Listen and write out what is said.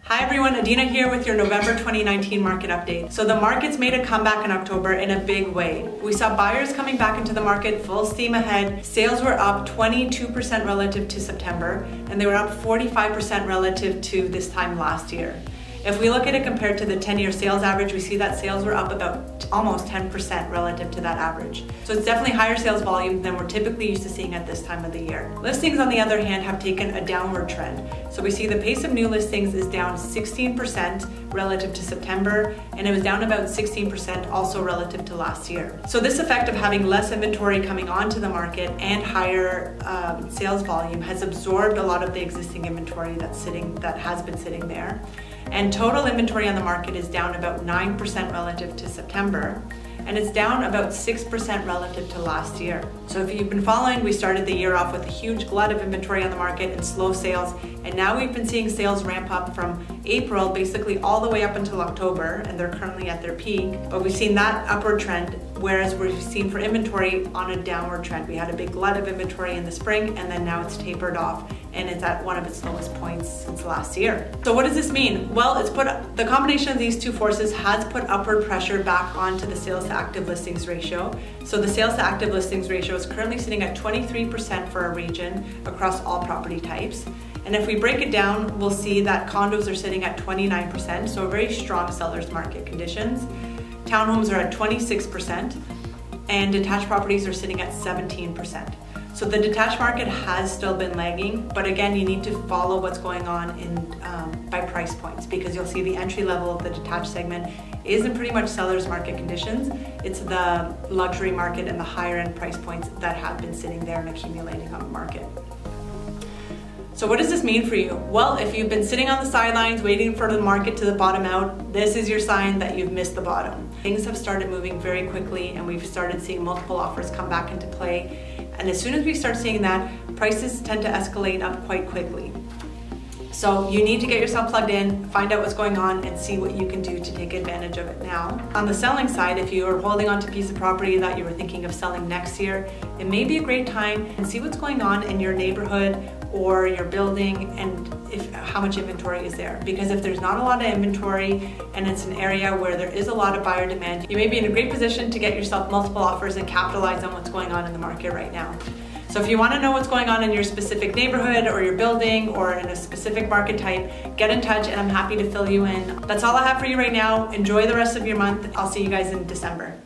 Hi everyone, Adina here with your November 2019 market update. So the market's made a comeback in October in a big way. We saw buyers coming back into the market full steam ahead. Sales were up 22% relative to September, and they were up 45% relative to this time last year. If we look at it compared to the 10-year sales average, we see that sales were up about almost 10% relative to that average. So it's definitely higher sales volume than we're typically used to seeing at this time of the year. Listings, on the other hand, have taken a downward trend. So we see the pace of new listings is down 16% relative to September, and it was down about 16% also relative to last year. So this effect of having less inventory coming onto the market and higher sales volume has absorbed a lot of the existing inventory that has been sitting there. And total inventory on the market is down about 9% relative to September, and it's down about 6% relative to last year. So if you've been following, we started the year off with a huge glut of inventory on the market and slow sales, and now we've been seeing sales ramp up from April basically all the way up until October, and they're currently at their peak. But we've seen that upward trend, whereas we've seen for inventory on a downward trend. We had a big glut of inventory in the spring, and then now it's tapered off, and it's at one of its lowest points since last year. So what does this mean? Well, the combination of these two forces has put upward pressure back onto the sales to active listings ratio. So the sales to active listings ratio is currently sitting at 23% for our region across all property types. And if we break it down, we'll see that condos are sitting at 29%, so a very strong seller's market conditions. Townhomes are at 26%, and detached properties are sitting at 17%. So the detached market has still been lagging, but again, you need to follow what's going on by price points, because you'll see the entry level of the detached segment is in pretty much seller's market conditions. It's the luxury market and the higher end price points that have been sitting there and accumulating on the market. So what does this mean for you? Well, if you've been sitting on the sidelines waiting for the market to bottom out, this is your sign that you've missed the bottom. Things have started moving very quickly, and we've started seeing multiple offers come back into play. And as soon as we start seeing that, prices tend to escalate up quite quickly. So you need to get yourself plugged in, find out what's going on, and see what you can do to take advantage of it now. On the selling side, if you are holding on to a piece of property that you were thinking of selling next year, it may be a great time and see what's going on in your neighborhood or your building, and how much inventory is there. Because if there's not a lot of inventory and it's an area where there is a lot of buyer demand, you may be in a great position to get yourself multiple offers and capitalize on what's going on in the market right now. So if you want to know what's going on in your specific neighborhood or your building or in a specific market type, get in touch and I'm happy to fill you in. That's all I have for you right now. Enjoy the rest of your month. I'll see you guys in December.